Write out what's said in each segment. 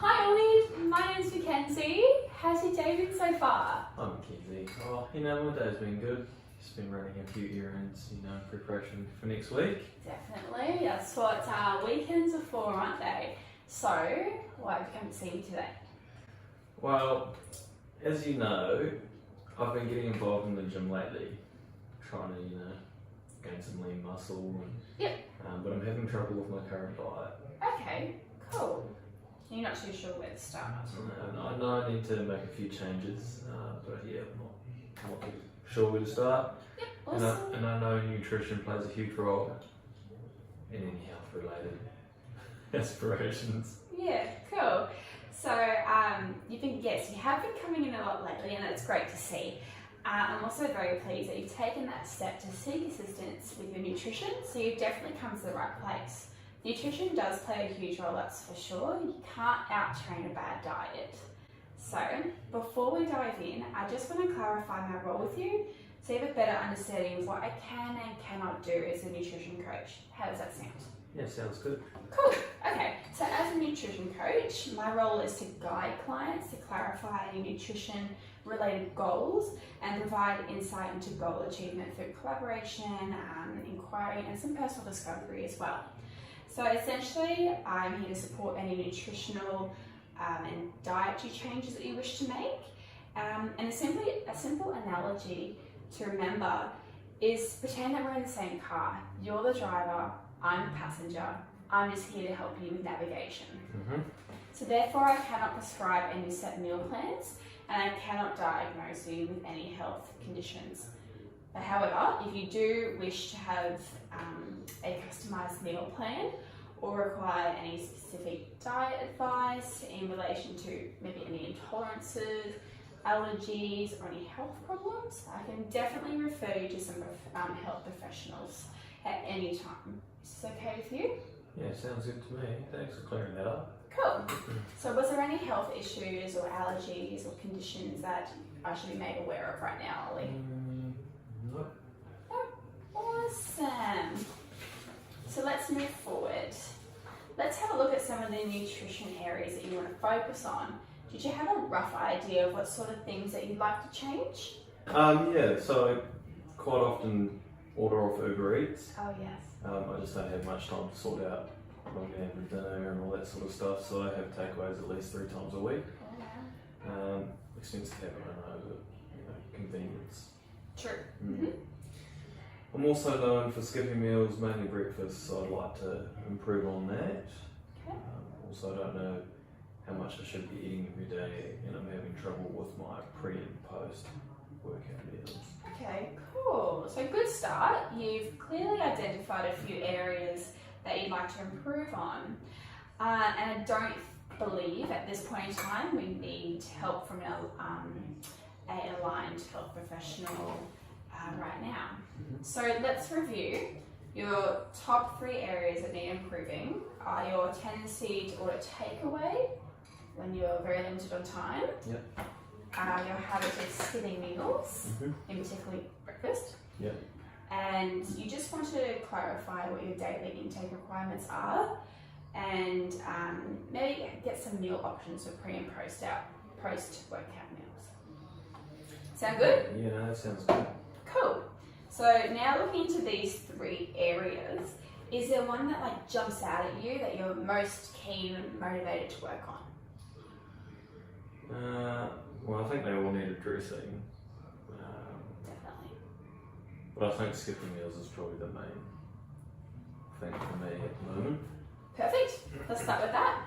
Hi Ollie, my name's Mackenzie. How's your day been so far? I'm Mackenzie. Oh, my day's been good. Just been running a few errands, preparation for next week. Definitely, that's what weekends are for, aren't they? So, why have you come to see me today? Well, as you know, I've been getting involved in the gym lately, trying to, gain some lean muscle. Yep. But I'm having trouble with my current diet. Okay, cool. You're not too sure where to start? I know I need to make a few changes, but yeah, I'm not too sure where to start. Yep, awesome. And I know nutrition plays a huge role in any health-related aspirations. Yeah, cool. So, you have been coming in a lot lately, and that's great to see. I'm also very pleased that you've taken that step to seek assistance with your nutrition, so you've definitely come to the right place. Nutrition does play a huge role, that's for sure. You can't out-train a bad diet. So, before we dive in, I just want to clarify my role with you so you have a better understanding of what I can and cannot do as a nutrition coach. How does that sound? Yeah, sounds good. Cool. Okay, so as a nutrition coach, my role is to guide clients to clarify any nutrition related goals and provide insight into goal achievement through collaboration, inquiry, and some personal discovery as well. So essentially, I'm here to support any nutritional and dietary changes that you wish to make. And a simple analogy to remember is pretend that we're in the same car. You're the driver, I'm the passenger. I'm just here to help you with navigation. Mm-hmm. So therefore, I cannot prescribe any set meal plans, and I cannot diagnose you with any health conditions. But however, if you do wish to have a customised meal plan or require any specific diet advice in relation to maybe any intolerances, allergies, or any health problems, I can definitely refer you to some health professionals at any time. Is this okay with you? Yeah, sounds good to me. Thanks for clearing that up. Cool. So was there any health issues or allergies or conditions that I should be made aware of right now, Ollie? No. Oh, awesome. So let's move forward. Let's have a look at some of the nutrition areas that you want to focus on. Did you have a rough idea of what sort of things that you'd like to change? Yeah, so I quite often order off Uber Eats. Oh, yes. I just don't have much time to sort out what I'm going to have for dinner and all that sort of stuff, so I have takeaways at least 3 times a week. Oh, wow. Expensive habit, I know, but convenience. True. Mm-hmm. I'm also known for skipping meals, mainly breakfast, so I'd like to improve on that. Okay. Also, I don't know how much I should be eating every day, and I'm having trouble with my pre and post workout meals. Okay, cool. So good start. You've clearly identified a few areas that you'd like to improve on. And I don't believe at this point in time we need help from an aligned health professional right now. Mm-hmm. So let's review. Your top 3 areas that need improving are your tendency to order takeaway when you're very limited on time. Yep. Your habit of skipping meals, Mm-hmm. in particular breakfast. Yep. And you just want to clarify what your daily intake requirements are and maybe get some meal options for pre and post workout meals. Sound good? Yeah, that sounds good. Cool. So now looking into these 3 areas, is there one that jumps out at you that you're most keen and motivated to work on? Well, I think they all need addressing. Definitely. But I think skipping meals is probably the main thing for me at the moment. Perfect. Let's start with that.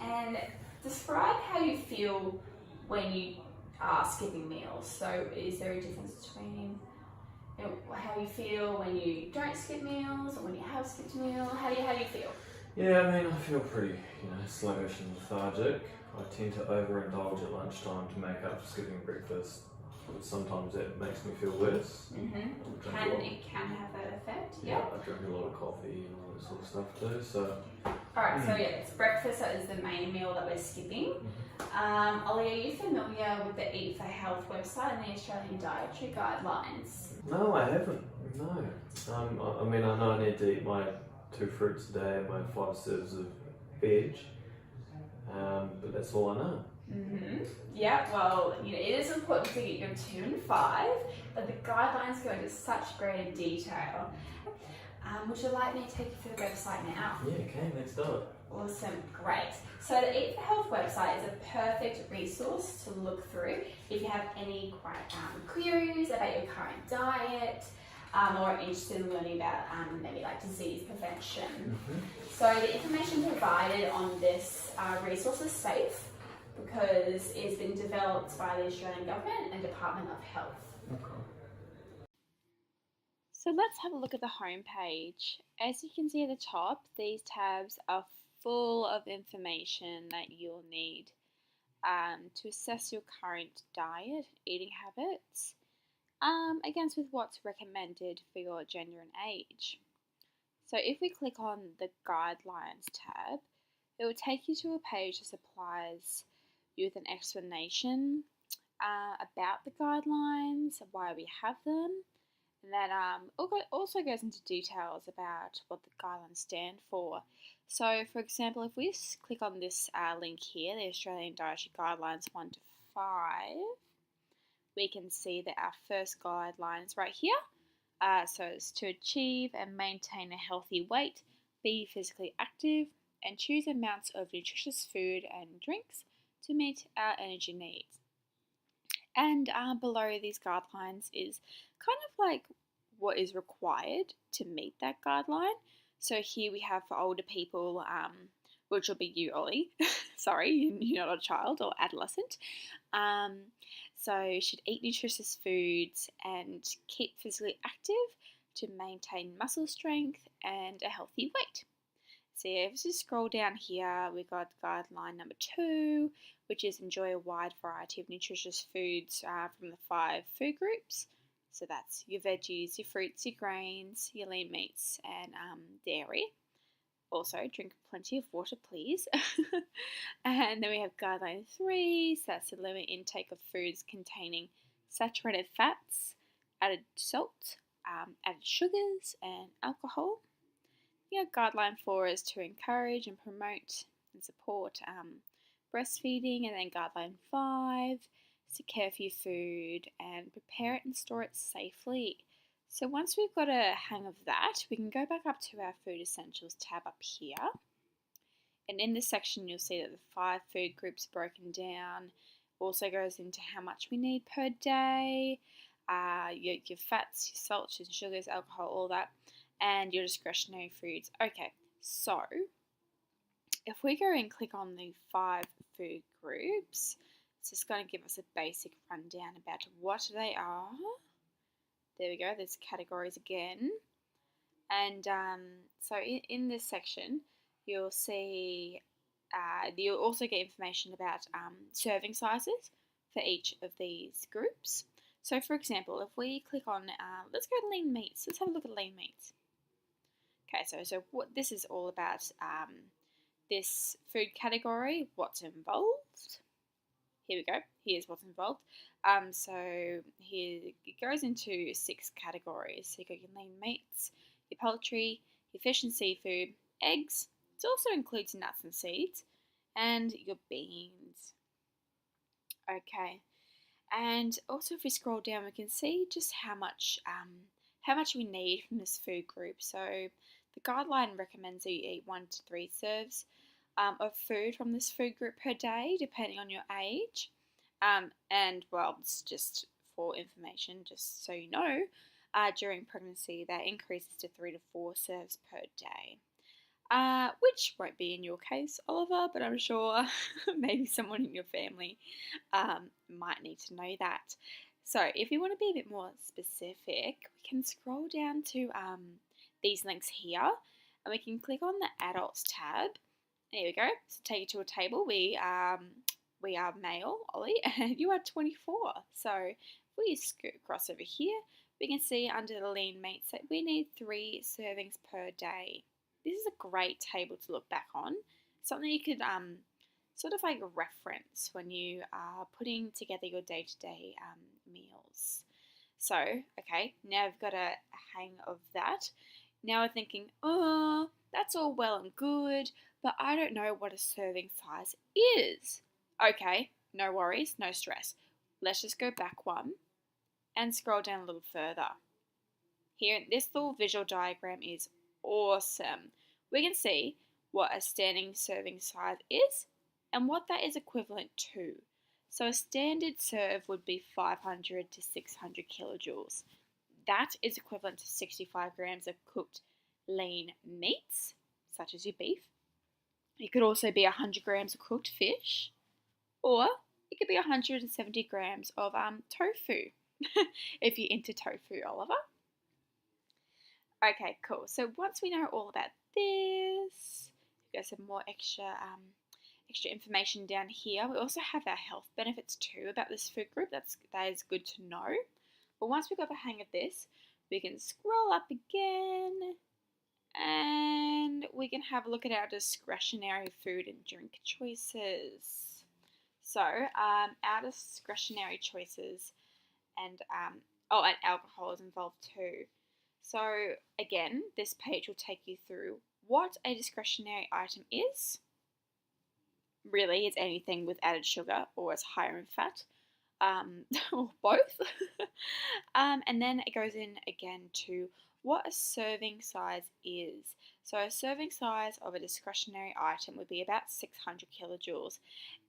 And describe how you feel when you are skipping meals. So is there a difference between how you feel when you don't skip meals or when you have skipped a meal? How do you feel? Yeah, I mean, I feel pretty, sluggish and lethargic. I tend to overindulge at lunchtime to make up for skipping breakfast, but sometimes that makes me feel worse. Mm-hmm. It can have that effect. Yeah, I drink a lot of coffee and all that sort of stuff too. So. Alright, so yeah, it's breakfast that is the main meal that we're skipping. Ollie, are you familiar with the Eat for Health website and the Australian Dietary Guidelines? No, I haven't. No. I mean, I know I need to eat my 2 fruits a day and my 5 serves of veg. but that's all I know. Yeah, well, it is important to get your 2 and 5, but the guidelines go into such greater detail. Would you like me to take you through the website now? Yeah, okay, let's do it. Awesome, great. So the Eat for Health website is a perfect resource to look through if you have any queries about your current diet, or are interested in learning about maybe like disease prevention. So the information provided on this resource is safe because it's been developed by the Australian Government and Department of Health. Okay. So let's have a look at the home page. As you can see at the top, these tabs are full of information that you'll need to assess your current diet, eating habits, against with what's recommended for your gender and age. So if we click on the Guidelines tab, it will take you to a page that supplies you with an explanation about the guidelines, why we have them, and that also goes into details about what the guidelines stand for. So, for example, if we click on this link here, the Australian Dietary Guidelines 1 to 5, we can see that our first guideline is right here. So it's to achieve and maintain a healthy weight, be physically active, and choose amounts of nutritious food and drinks to meet our energy needs. And below these guidelines is kind of like what is required to meet that guideline. So here we have for older people, which will be you, Ollie. Sorry, you're not a child or adolescent. So you should eat nutritious foods and keep physically active to maintain muscle strength and a healthy weight. So if you scroll down here, we've got guideline number 2, which is enjoy a wide variety of nutritious foods from the 5 food groups. So that's your veggies, your fruits, your grains, your lean meats, and dairy. Also, drink plenty of water, please. And then we have guideline 3, so that's to limit intake of foods containing saturated fats, added salt, added sugars, and alcohol. Guideline 4 is to encourage and promote and support breastfeeding, and then guideline 5 is to care for your food and prepare it and store it safely. So once we've got a hang of that, we can go back up to our food essentials tab up here. And in this section, you'll see that the 5 food groups broken down also goes into how much we need per day, your fats, your salts, your sugars, alcohol, all that, and your discretionary foods. Okay, so if we go and click on the 5 food groups, it's just going to give us a basic rundown about what they are. There we go, there's categories again. And so in this section, you'll see, you'll also get information about serving sizes for each of these groups. So for example, if we click on, let's go to lean meats. Let's have a look at lean meats. Okay, so what this is all about, this food category, what's involved. Here we go, here's what's involved. So here it goes into 6 categories. So you've got your lean meats, your poultry, your fish and seafood, eggs. It also includes nuts and seeds, and your beans. Okay, and also if we scroll down, we can see just how much we need from this food group. So the guideline recommends that you eat 1 to 3 serves of food from this food group per day, depending on your age. And well, it's just for information, just so you know, during pregnancy that increases to 3 to 4 serves per day. Which won't be in your case, Oliver, but I'm sure maybe someone in your family might need to know that. So if you want to be a bit more specific, we can scroll down to these links here, and we can click on the Adults tab. There we go. So take you to a table. We are male, Ollie, and you are 24. So if we scoot across over here, we can see under the lean meats that we need 3 servings per day. This is a great table to look back on. Something you could sort of like reference when you are putting together your day-to-day meals. So, okay, now I've got a hang of that. Now we're thinking, that's all well and good, but I don't know what a serving size is. Okay, no worries, no stress. Let's just go back one and scroll down a little further. Here, this little visual diagram is awesome. We can see what a standing serving size is and what that is equivalent to. So a standard serve would be 500 to 600 kilojoules. That is equivalent to 65 grams of cooked lean meats, such as your beef. It could also be 100 grams of cooked fish, or it could be 170 grams of tofu, if you're into tofu, Oliver. Okay, cool. So once we know all about this, we've got some more extra information down here. We also have our health benefits too about this food group. That is good to know. But once we've got the hang of this, we can scroll up again and we can have a look at our discretionary food and drink choices. So our discretionary choices and alcohol is involved too. So again, this page will take you through what a discretionary item is. Really, it's anything with added sugar or is higher in fat, or both. And then it goes in again to what a serving size is. So a serving size of a discretionary item would be about 600 kilojoules,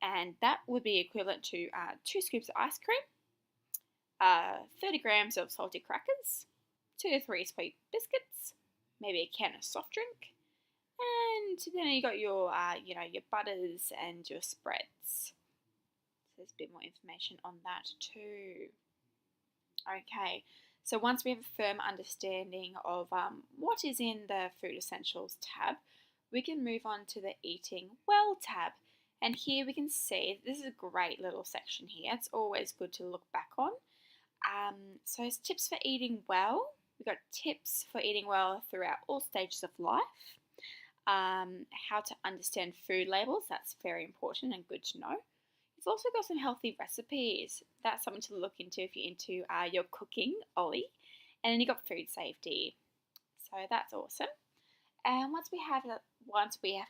and that would be equivalent to 2 scoops of ice cream, 30 grams of salty crackers, 2 to 3 sweet biscuits, maybe a can of soft drink, and then you got your your butters and your spreads. So there's a bit more information on that too. Okay, so once we have a firm understanding of what is in the Food Essentials tab, we can move on to the Eating Well tab. And here we can see, this is a great little section here. It's always good to look back on. So it's tips for eating well. We've got tips for eating well throughout all stages of life. How to understand food labels, that's very important and good to know. You've also got some healthy recipes. That's something to look into if you're into your cooking, Ollie. And then you've got food safety. So that's awesome. And once we have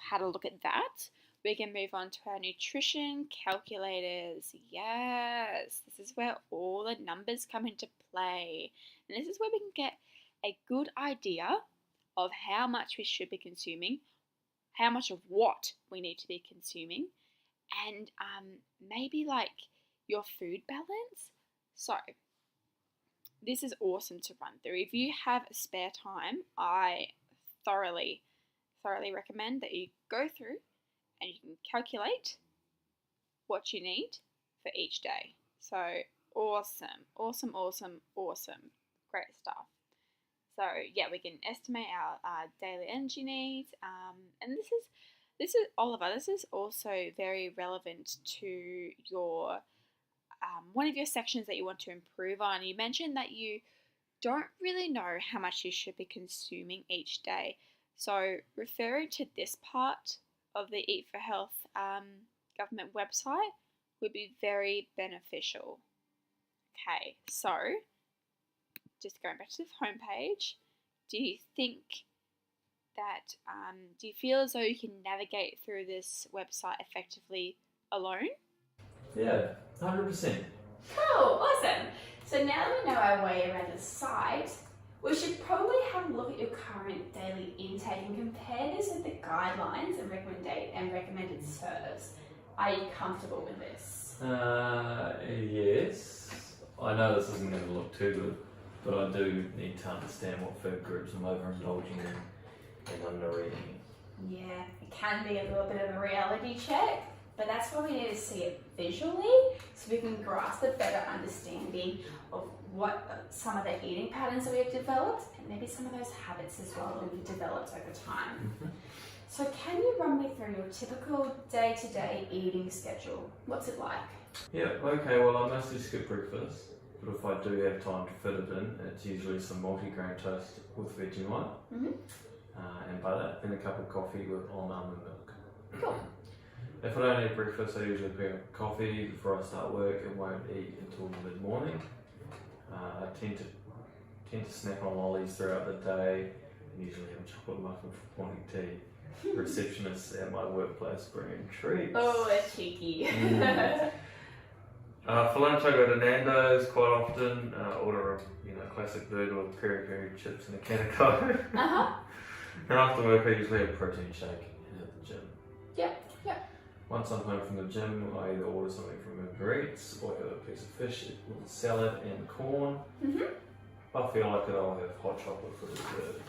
had a look at that, we can move on to our nutrition calculators. Yes, this is where all the numbers come into play. And this is where we can get a good idea of how much we should be consuming, how much of what we need to be consuming, and maybe like your food balance. So this is awesome to run through. If you have a spare time, I thoroughly recommend that you go through and you can calculate what you need for each day. So awesome. Great stuff. So yeah, we can estimate our daily energy needs, and this is Oliver. This is also very relevant to your one of your sections that you want to improve on. You mentioned that you don't really know how much you should be consuming each day. So referring to this part of the Eat for Health government website would be very beneficial. Okay, so just going back to the homepage, do you think that, do you feel as though you can navigate through this website effectively alone? Yeah, 100%. Cool, awesome. So now that we know our way around the site, we should probably have a look at your current daily intake and compare this with the guidelines and recommended serves. Are you comfortable with this? Yes. I know this isn't going to look too good, but I do need to understand what food groups I'm overindulging in and under-eating. Yeah, it can be a little bit of a reality check, but that's why we need to see it visually so we can grasp a better understanding of what some of the eating patterns that we've developed and maybe some of those habits as well that we've developed over time. Mm-hmm. So can you run me through your typical day-to-day eating schedule? What's it like? Yeah, okay, well I mostly skip breakfast, but if I do have time to fit it in, it's usually some multi-grain toast with Vegemite and butter, and a cup of coffee with almond milk. Cool. If I don't eat breakfast, I usually pick up coffee before I start work and won't eat until mid-morning. I tend to snack on lollies throughout the day, usually have a chocolate muffin for morning tea. Receptionists at my workplace bring treats. Oh, that's cheeky. For lunch I go to Nando's quite often, order a classic burger with peri peri chips and a can of Coke. And after work I usually have a protein shake and at the gym. Yep. Once I'm home from the gym, I either order something from Uber Eats or have a piece of fish with a salad and corn. If I feel like it, I'll have hot chocolate for dessert.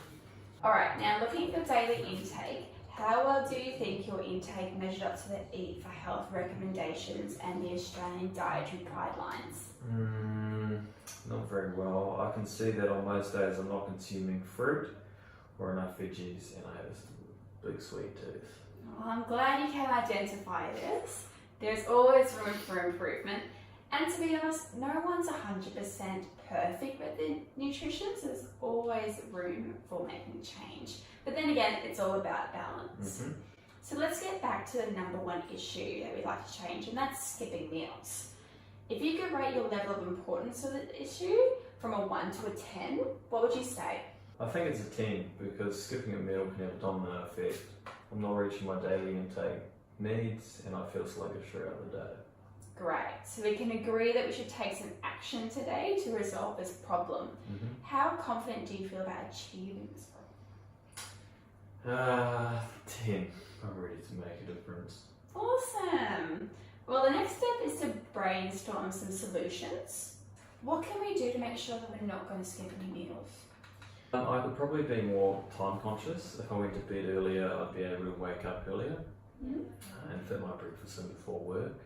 Alright, now looking at your daily intake, how well do you think your intake measured up to the Eat for Health recommendations and the Australian dietary guidelines? Not very well. I can see that on most days I'm not consuming fruit or enough veggies and I have a big sweet tooth. Well, I'm glad you can identify this. There's always room for improvement. And to be honest, no one's 100% perfect with their nutrition, so there's always room for making change. But then again, it's all about balance. So let's get back to the number one issue that we'd like to change, and that's skipping meals. If you could rate your level of importance of the issue from a 1 to a 10, what would you say? I think it's a 10 because skipping a meal can have a domino effect. I'm not reaching my daily intake needs and I feel sluggish throughout the day. Great. So we can agree that we should take some action today to resolve this problem. How confident do you feel about achieving this problem? 10. I'm ready to make a difference. Awesome. Well, the next step is to brainstorm some solutions. What can we do to make sure that we're not going to skip any meals? I could probably be more time conscious. If I went to bed earlier, I'd be able to wake up earlier and fit my breakfast in before work.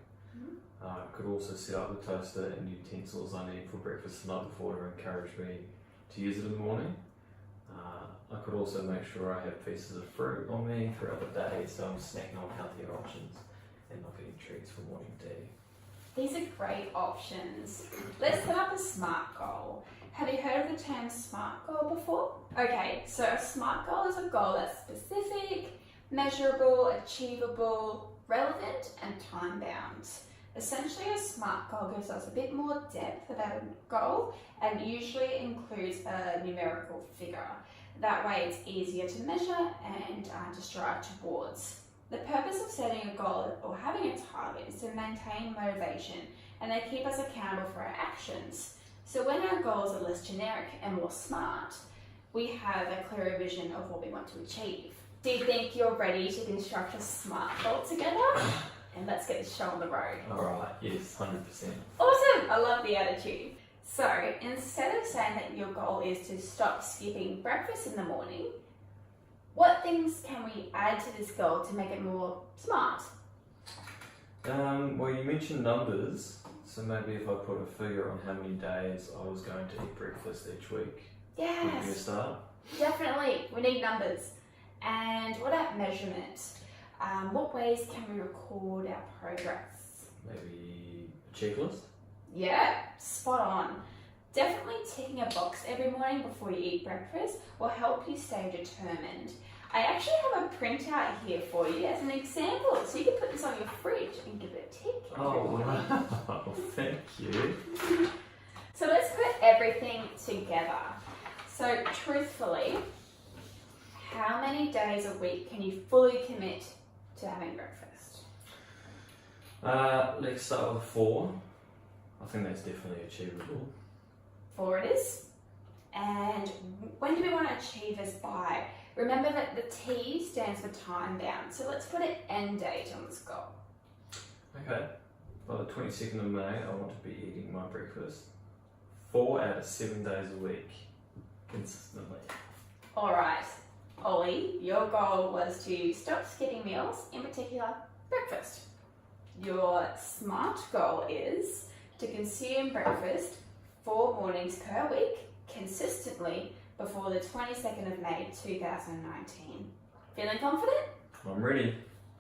I could also set up the toaster and utensils I need for breakfast the night before to encourage me to use it in the morning. I could also make sure I have pieces of fruit on me throughout the day so I'm snacking on healthier options and not getting treats for morning tea. These are great options. Let's set up a SMART goal. Have you heard of the term SMART goal before? Okay, so a SMART goal is a goal that's specific, measurable, achievable, relevant, and time-bound. Essentially, a SMART goal gives us a bit more depth about a goal and usually includes a numerical figure. That way it's easier to measure and to strive towards. The purpose of setting a goal or having a target is to maintain motivation and they keep us accountable for our actions. So when our goals are less generic and more SMART, we have a clearer vision of what we want to achieve. Do you think you're ready to construct a SMART goal together? And let's get this show on the road. Alright, yes, 100%. Awesome! I love the attitude. So instead of saying that your goal is to stop skipping breakfast in the morning, what things can we add to this goal to make it more SMART? Well, you mentioned numbers, so maybe if I put a figure on how many days I was going to eat breakfast each week, would be a Yes, start. definitely. We need numbers. And what about measurement? What ways can we record our progress? Maybe a checklist? Yeah, spot on. Definitely ticking a box every morning before you eat breakfast will help you stay determined. I actually have a printout here for you as an example, so you can put this on your fridge and give it a tick. Oh, wow. Thank you. So let's put everything together. So truthfully, how many days a week can you fully commit to having breakfast? Let's start with 4. I think that's definitely achievable. 4 it is. And when do we want to achieve this by? Remember that the T stands for time bound, so let's put an end date on this goal. Okay, by the 22nd of May, I want to be eating my breakfast 4 out of 7 days a week, consistently. Alright, Ollie, your goal was to stop skipping meals, in particular breakfast. Your SMART goal is to consume breakfast 4 mornings per week, consistently, before the 22nd of May 2019. Feeling confident? I'm ready.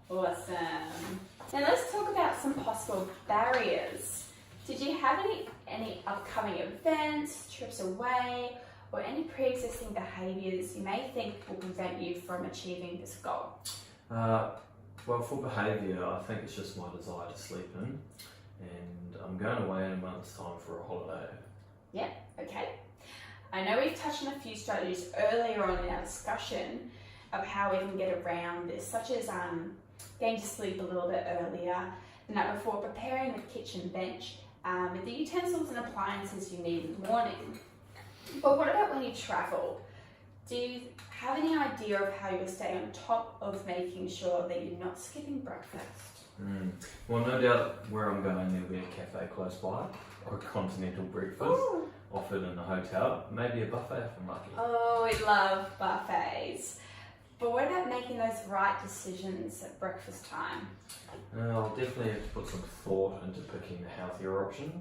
Awesome. Now let's talk about some possible barriers. Did you have any upcoming events, trips away, or any pre-existing behaviours you may think will prevent you from achieving this goal? Well, for behaviour, I think it's just my desire to sleep in, and I'm going away in a month's time for a holiday. Yeah, okay. I know we've touched on a few strategies earlier on in our discussion of how we can get around this, such as getting to sleep a little bit earlier the night before, preparing the kitchen bench with the utensils and appliances you need in the morning. But what about when you travel? Do you have any idea of how you'll stay on top of making sure that you're not skipping breakfast? Well, no doubt where I'm going there'll be a cafe close by, or a continental breakfast offered in a hotel, maybe a buffet if I'm lucky. Oh, we love buffets. But what about making those right decisions at breakfast time? I'll definitely have to put some thought into picking the healthier options.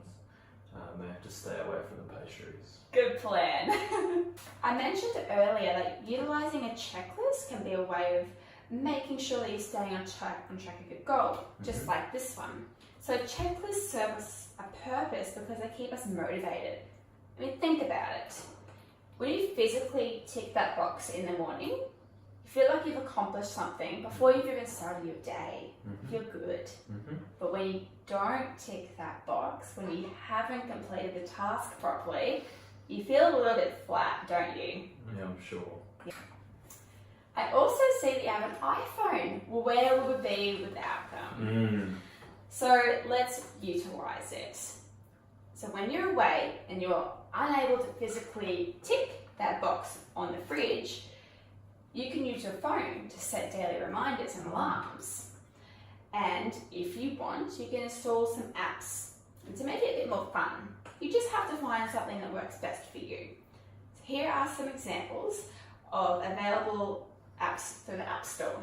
I have to stay away from the pastries. Good plan. I mentioned earlier that utilising a checklist can be a way of making sure that you're staying on track of your goal, just like this one. So checklists serve us a purpose because they keep us motivated. I mean, think about it. When you physically tick that box in the morning, you feel like you've accomplished something before you've even started your day. You feel good. But when you don't tick that box, when you haven't completed the task properly, you feel a little bit flat, don't you? Yeah, I'm sure. Yeah. I also see that you have an iPhone. Well, where would we be without them? So let's utilise it. So when you're away and you're unable to physically tick that box on the fridge, you can use your phone to set daily reminders and alarms. And if you want, you can install some apps to make it a bit more fun. You just have to find something that works best for you. So here are some examples of available apps through the App Store.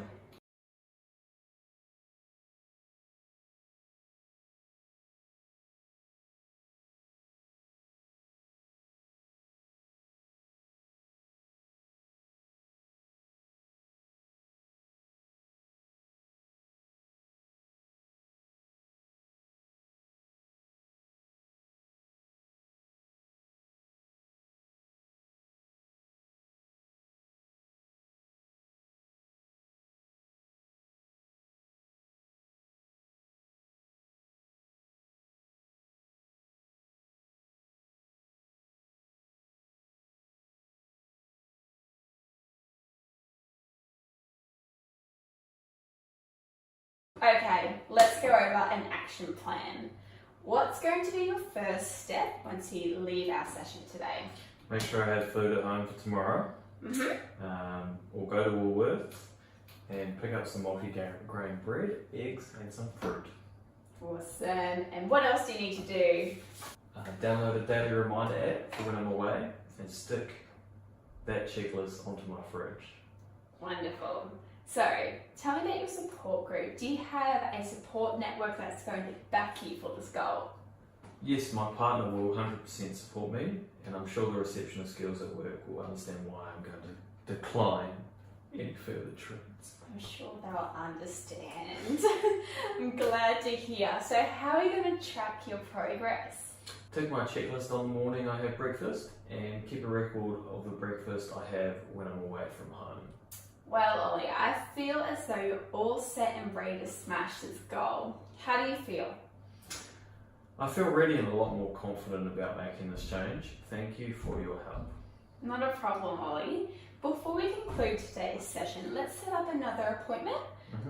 Okay, let's go over an action plan. What's going to be your first step once you leave our session today? Make sure I have food at home for tomorrow. Or go to Woolworths and pick up some multi-grain bread, eggs and some fruit. Awesome. And what else do you need to do? Download a daily reminder app for when I'm away and stick that checklist onto my fridge. Wonderful. So, tell me about your support group. Do you have a support network that's going to back you for this goal? Yes, my partner will 100% support me, and I'm sure the receptionist girls at work will understand why I'm going to decline any further treats. I'm sure they'll understand. I'm glad to hear. So, how are you going to track your progress? Take my checklist on the morning I have breakfast, and keep a record of the breakfast I have when I'm away from home. Well, Ollie, I feel as though you're all set and ready to smash this goal. How do you feel? I feel ready and a lot more confident about making this change. Thank you for your help. Not a problem, Ollie. Before we conclude today's session, let's set up another appointment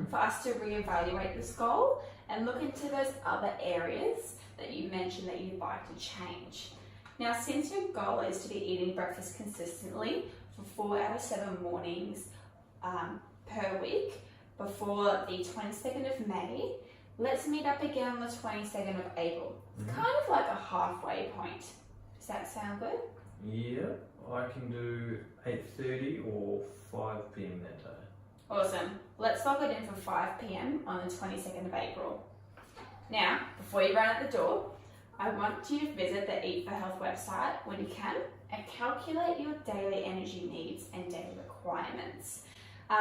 for us to reevaluate this goal and look into those other areas that you mentioned that you'd like to change. Now, since your goal is to be eating breakfast consistently for 4 out of 7 mornings per week before the 22nd of May, let's meet up again on the 22nd of April. It's kind of like a halfway point. Does that sound good? Yeah, I can do 8:30 or 5 p.m. that day. Awesome. Let's log it in for 5 p.m. on the 22nd of April. Now, before you run out the door, I want you to visit the Eat for Health website when you can and calculate your daily energy needs and daily requirements.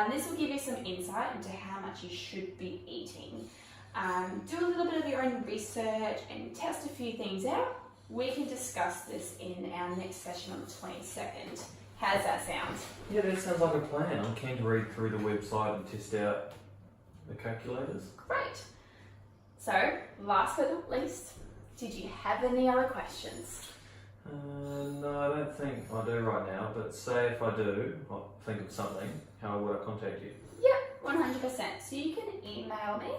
This will give you some insight into how much you should be eating. Do a little bit of your own research and test a few things out. We can discuss this in our next session on the 22nd. How does that sound? Yeah, that sounds like a plan. I'm keen to read through the website and test out the calculators. Great. So, last but not least, did you have any other questions? No, I don't think I do right now, but say if I do, I'll think of something, how would I contact you? Yep, 100%. So you can email me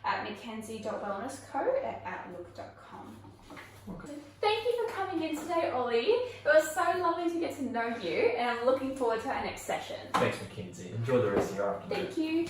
at mackenzie.wellnessco@outlook.com. Okay. Thank you for coming in today, Ollie. It was so lovely to get to know you, and I'm looking forward to our next session. Thanks, Mackenzie. Enjoy the rest of your afternoon. Thank you.